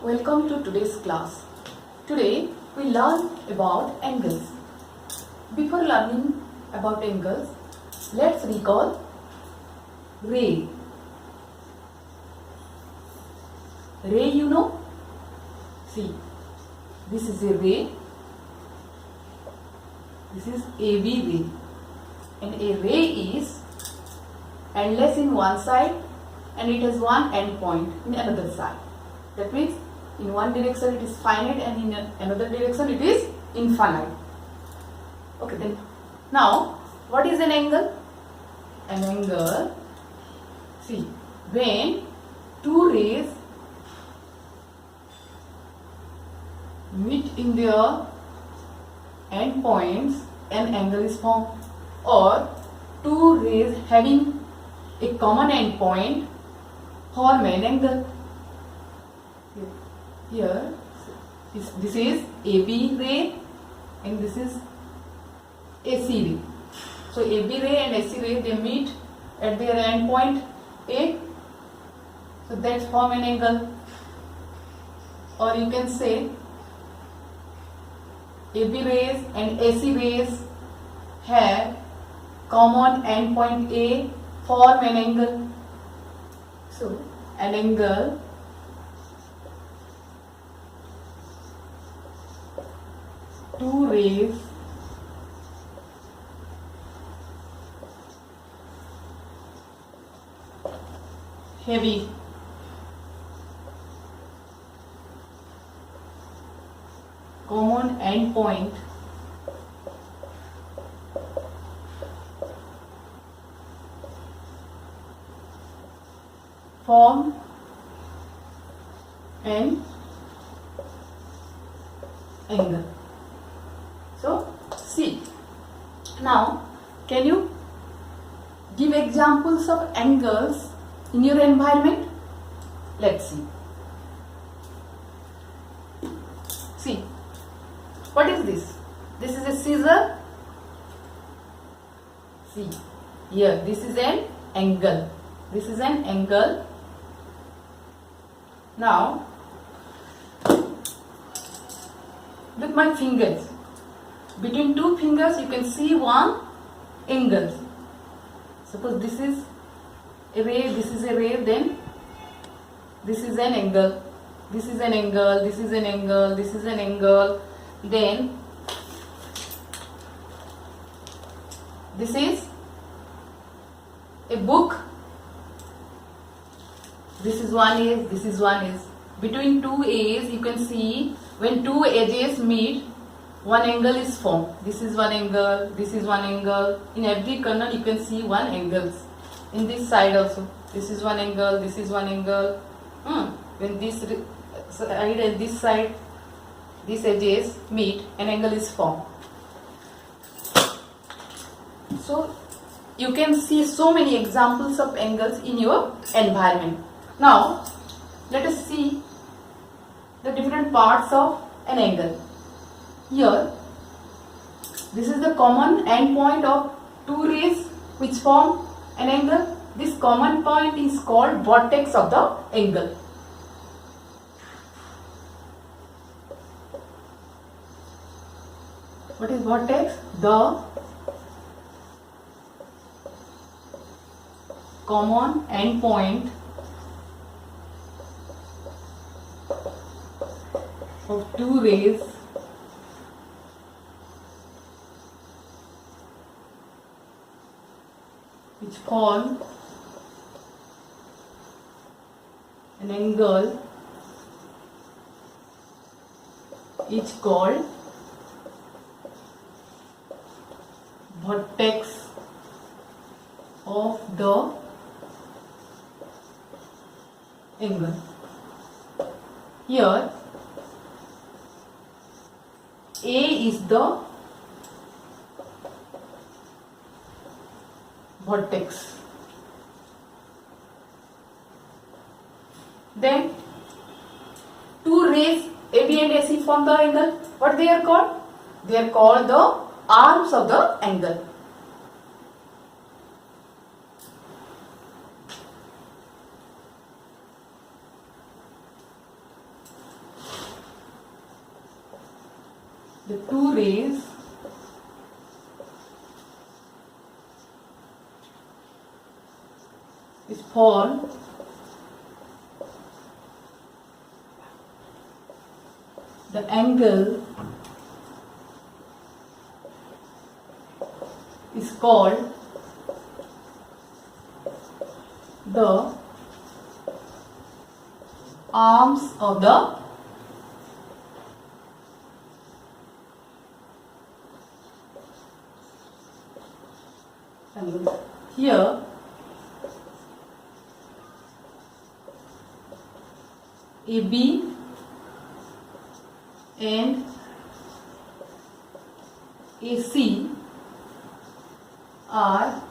Welcome to today's class. Today we learn about angles. Before learning about angles, let's recall ray. Ray, you know? See, this is a ray. This is AB ray. And a ray is endless in one side and it has one end point in another side. That means in one direction it is finite and in another direction it is infinite. Okay, then now what is an angle? An angle, see, when two rays meet in their end points, an angle is formed, or two rays having a common end point form an angle. Here, this is AB ray and this is AC ray. So AB ray and AC ray, they meet at their end point A. So that's form an angle. Or you can say AB rays and AC rays have common end point A, form an angle. So an angle two rays heavy common end point form an angle. So, see, now can you give examples of angles in your environment? Let's see. See, what is this? This is a scissor. See, here, this is an angle. This is an angle. Now, with my fingers, between two fingers you can see one angle. Suppose this is a ray, this is a ray, then this is an angle, this is an angle, this is an angle, this is an angle, then this is a book, this is one edge, this is one edge. Between two edges you can see when two edges meet, one angle is formed. This is one angle, this is one angle. In every corner you can see one angle. In this side also, this is one angle, this is one angle. When this side and this side, these edges meet, an angle is formed. So you can see so many examples of angles in your environment. Now let us see the different parts of an angle. Here, this is the common end point of two rays which form an angle. This common point is called vertex of the angle. What is vertex? The common end point of two rays which form an angle is called vertex of the angle. Here A is the vertex. Then two rays AB and AC form the angle. What they are called? They are called the arms of the angle. the two rays is formed the angle is called the arms of the angle. Here AB and AC are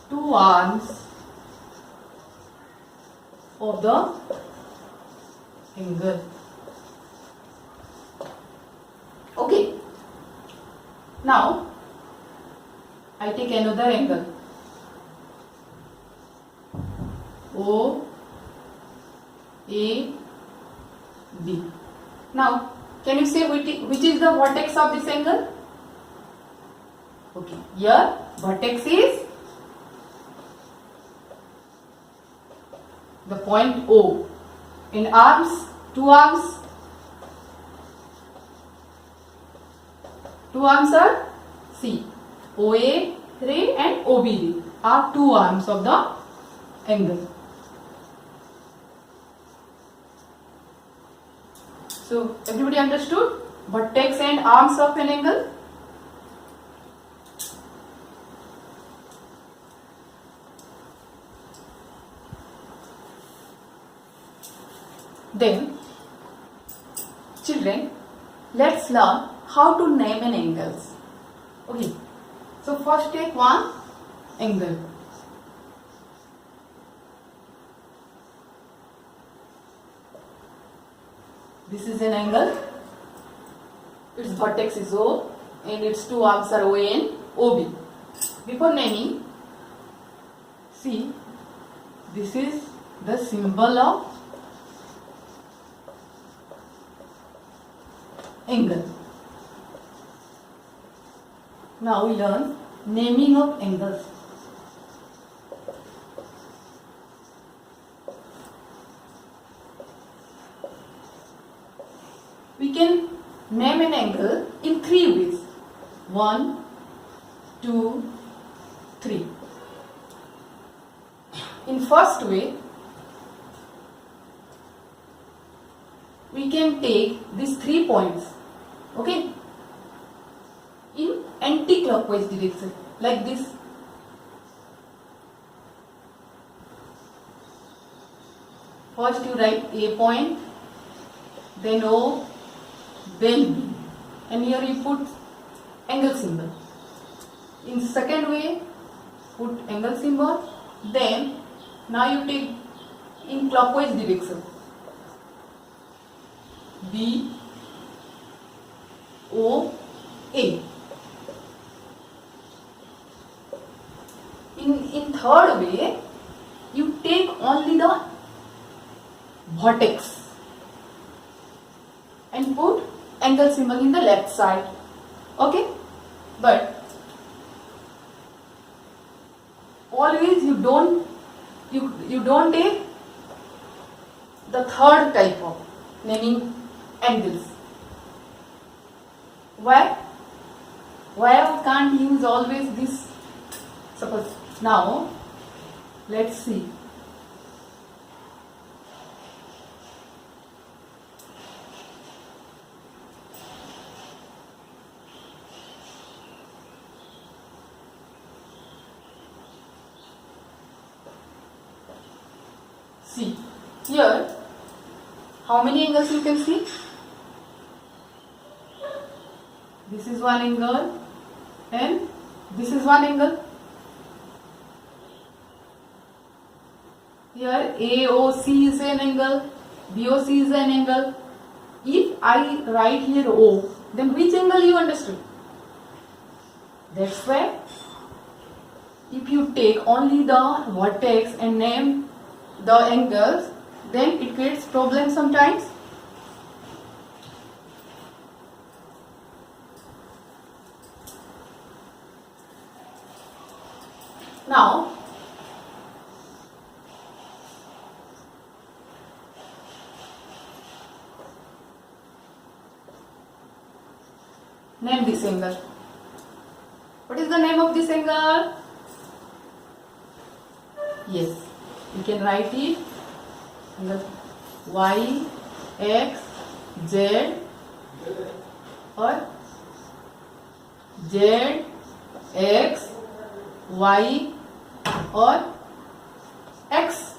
two arms of the angle. Okay. Now I take another angle O A B. Now can you say which is the vertex of this angle? Okay, here vertex is the point O. In arms, two arms are C. OA ray and OB ray are two arms of the angle. So everybody understood vertex and arms of an angle? Then children, let's learn how to name an angles. Okay, so first take one angle. This is an angle, its vertex is O and its two arms are OA and OB. Before naming, see, this is the symbol of angle. Now we learn naming of angles. We can name an angle in three ways. 1, 2, 3. In first way, we can take these 3 points, okay, in anti-clockwise direction, like this. First you write A point, then O, then B, and here you put angle symbol. In second way, put angle symbol, then now you take in clockwise direction. B, O, A. In third way, you take only the vertex and put angle symbol in the left side. Okay? But always you don't take the third type of naming angles. Why I can't use always this? Suppose now let's see. See here, how many angles you can see? This is one angle and this is one angle. Here AOC is an angle, BOC is an angle. If I write here O, then which angle you understood? That's why if you take only the vertex and name the angles, then it creates problems sometimes. Name this angle. What is the name of this angle? Yes, you can write it angle Y, X, Z or Z, X, Y or X.